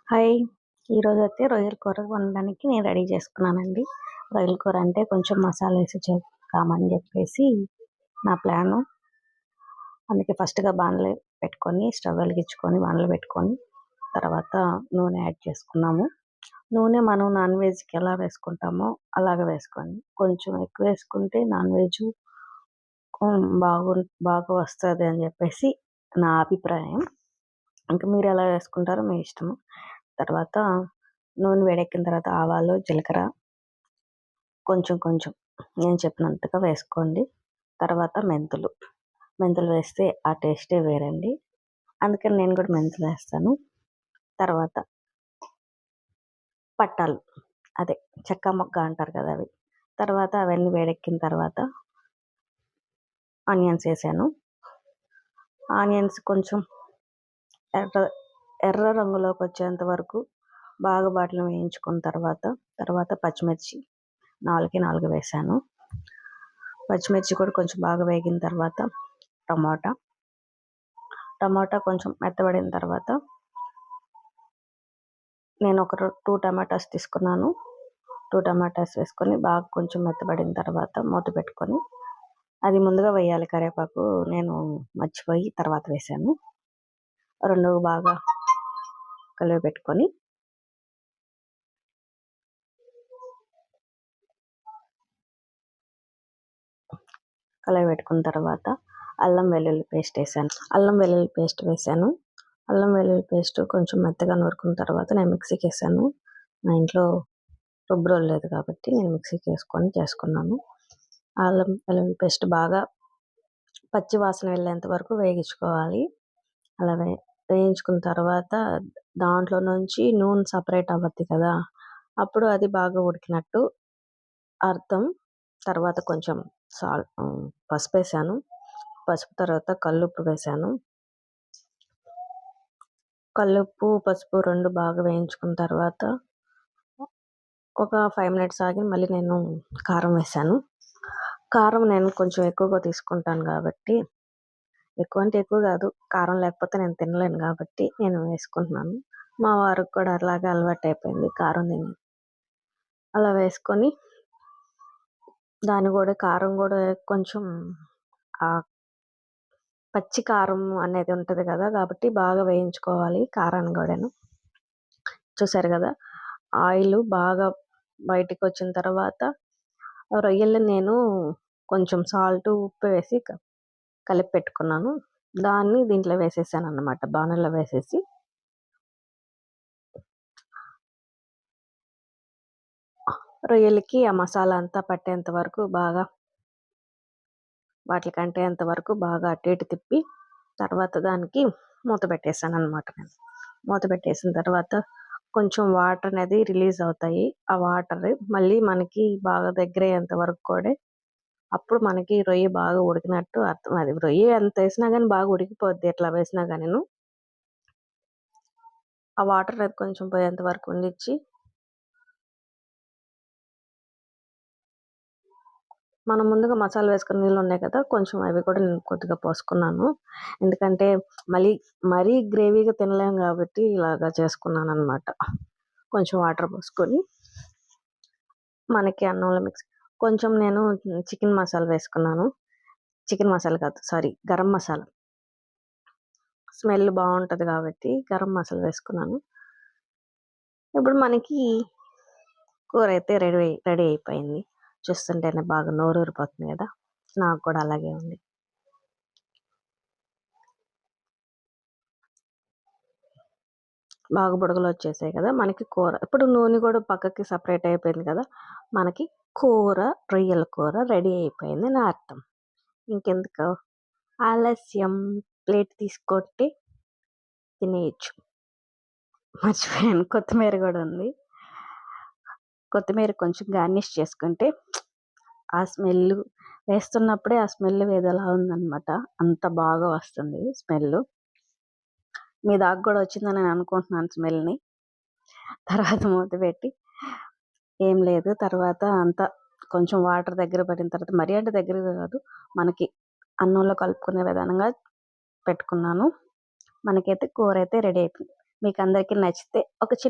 Hi! ఈరోజైతే రొయ్యల కూర వండడానికి నేను రెడీ చేసుకున్నానండి. రొయ్యల కూర అంటే కొంచెం మసాలా వేసి చేద్దామని చెప్పేసి నా ప్లాను. అందుకే ఫస్ట్‌గా బాణలి పెట్టుకొని, స్టవ్ వెలిగించుకొని, బాణలి పెట్టుకొని, తర్వాత నూనె యాడ్ చేసుకున్నాము. నూనె మనం నాన్ వెజ్‌కి ఎలా వేసుకుంటామో అలాగే వేసుకోండి. కొంచెం ఎక్కువ వేసుకుంటే నాన్ వెజ్ బాగు బాగా వస్తది అని చెప్పేసి నా అభిప్రాయం. ఇంకా మీరు ఎలా వేసుకుంటారో మీ ఇష్టము. తర్వాత నూనె వేడెక్కిన తర్వాత ఆవాలు, జీలకర్ర కొంచెం కొంచెం నేను చెప్పినంతగా వేసుకోండి. తర్వాత మెంతులు. మెంతులు వేస్తే ఆ టేస్టే వేరండి. అందుకని నేను కూడా మెంతులు వేస్తాను. తర్వాత పట్టాలు అదే చెక్క మొగ్గ అంటారు కదా అవి. తర్వాత అవన్నీ వేడెక్కిన తర్వాత ఆనియన్స్ వేసాను. ఆనియన్స్ కొంచెం ఎర్ర ఎర్ర రంగులోకి వచ్చేంత వరకు బాగా వాటిని వేయించుకున్న తర్వాత పచ్చిమిర్చి 4 వేసాను. పచ్చిమిర్చి కూడా కొంచెం బాగా వేగిన తర్వాత టమాటా కొంచెం మెత్తబడిన తర్వాత నేను ఒక 2 టమాటాస్ తీసుకున్నాను. 2 టమాటాస్ వేసుకొని బాగా కొంచెం మెత్తబడిన తర్వాత మూత పెట్టుకొని, అది ముందుగా వేయాలి కరివేపాకు, నేను మర్చిపోయి తర్వాత వేసాను. 2 బాగా కలిపి పెట్టుకొని పెట్టుకున్న తర్వాత అల్లం వెల్లుల్లి పేస్ట్ వేసాను. అల్లం వెల్లుల్లి పేస్ట్ కొంచెం మెత్తగా నూరుకున్న తర్వాత నేను మిక్సీకి వేసాను. మా ఇంట్లో రుబ్బురోలు లేదు కాబట్టి నేను మిక్సీకి వేసుకొని చేసుకున్నాను. అల్లం వెల్లుల్లి పేస్ట్ బాగా పచ్చి వాసన వెళ్ళేంత వరకు వేగించుకోవాలి. అలా వేయించుకున్న తర్వాత దాంట్లో నుంచి నూనె సపరేట్ అవ్వద్ది కదా, అప్పుడు అది బాగా ఉడికినట్టు అర్థం. తర్వాత కొంచెం పసుపు వేసాను. పసుపు తర్వాత కల్లుప్పు వేసాను. కల్లుప్పు, పసుపు 2 బాగా వేయించుకున్న తర్వాత ఒక 5 మినిట్స్ ఆగి మళ్ళీ నేను కారం వేసాను. కారం నేను కొంచెం ఎక్కువగా తీసుకుంటాను కాబట్టి, ఎక్కువ అంటే ఎక్కువ కాదు, కారం లేకపోతే నేను తినలేను కాబట్టి నేను వేసుకుంటున్నాను. మా వారికి కూడా అలాగే అలవాటు అయిపోయింది కారం తిని. అలా వేసుకొని కారం కూడా కొంచెం పచ్చి కారం అనేది ఉంటుంది కదా, కాబట్టి బాగా వేయించుకోవాలి కారాన్ని కూడాను. చూసారు కదా, ఆయిల్ బాగా బయటికి వచ్చిన తర్వాత రొయ్యలు నేను కొంచెం సాల్ట్, ఉప్పు వేసి కలిపి పెట్టుకున్నాను. దాన్ని దీంట్లో వేసేసాను అన్నమాట. బాణల్లో వేసేసి రొయ్యలకి ఆ మసాలా అంతా పట్టేంత వరకు బాగా వాటికి అంటేంత వరకు బాగా అటు ఇటు తిప్పి తర్వాత దానికి మూత పెట్టేసాను అనమాట. నేను మూత పెట్టేసిన తర్వాత కొంచెం వాటర్ అనేది రిలీజ్ అవుతాయి. ఆ వాటర్ మళ్ళీ మనకి బాగా దగ్గర అయ్యేంత వరకు కూడా, అప్పుడు మనకి రొయ్య బాగా ఉడికినట్టు అర్థం. అది రొయ్య ఎంత వేసినా కానీ బాగా ఉడికిపోద్ది ఎట్లా వేసినా కానీ. ఆ వాటర్ అనేది కొంచెం పోయేంత వరకు ఉండిచ్చి మనం ముందుగా మసాలా వేసుకున్న నీళ్ళు ఉన్నాయి కదా, కొంచెం అవి కూడా నేను కొద్దిగా పోసుకున్నాను. ఎందుకంటే మరీ గ్రేవీగా తినలేము కాబట్టి ఇలాగా చేసుకున్నాను అనమాట. కొంచెం వాటర్ పోసుకొని మనకి అన్నంలో కొంచెం నేను చికెన్ మసాలా వేసుకున్నాను. చికెన్ మసాలా కాదు, సారీ, గరం మసాలా. స్మెల్ బాగుంటుంది కాబట్టి గరం మసాలా వేసుకున్నాను. ఇప్పుడు మనకి కూర అయితే రెడీ అయిపోయింది. చూస్తుంటేనే బాగా నోరూరిపోతుంది కదా, నాకు కూడా అలాగే ఉంది. బాగా బుడగలు వచ్చేసాయి కదా మనకి కూర. ఇప్పుడు నూనె కూడా పక్కకి సపరేట్ అయిపోయింది కదా, మనకి రొయ్యల కూర రెడీ అయిపోయింది నా అర్థం. ఇంకెందుకు ఆలస్యం, ప్లేట్ తీసుకొట్టి తినేయచ్చు. మర్చిపోయాను, కొత్తిమీర కూడా ఉంది. కొత్తిమీర కొంచెం గార్నిష్ చేసుకుంటే ఆ స్మెల్ వేస్తున్నప్పుడే ఆ స్మెల్ ఏదోలా ఉందన్నమాట. అంత బాగా వస్తుంది స్మెల్. మీ దాకా కూడా వచ్చిందని నేను అనుకుంటున్నాను స్మెల్ని. తర్వాత మూత పెట్టి ఏం లేదు, తర్వాత అంతా కొంచెం వాటర్ దగ్గర పడిన తర్వాత, మరీ అంటే దగ్గరగా కాదు, మనకి అన్నంలో కలుపుకునే విధానంగా పెట్టుకున్నాను. మనకైతే కూర అయితే రెడీ అయిపోయింది. మీకు అందరికీ నచ్చితే ఒక చిన్న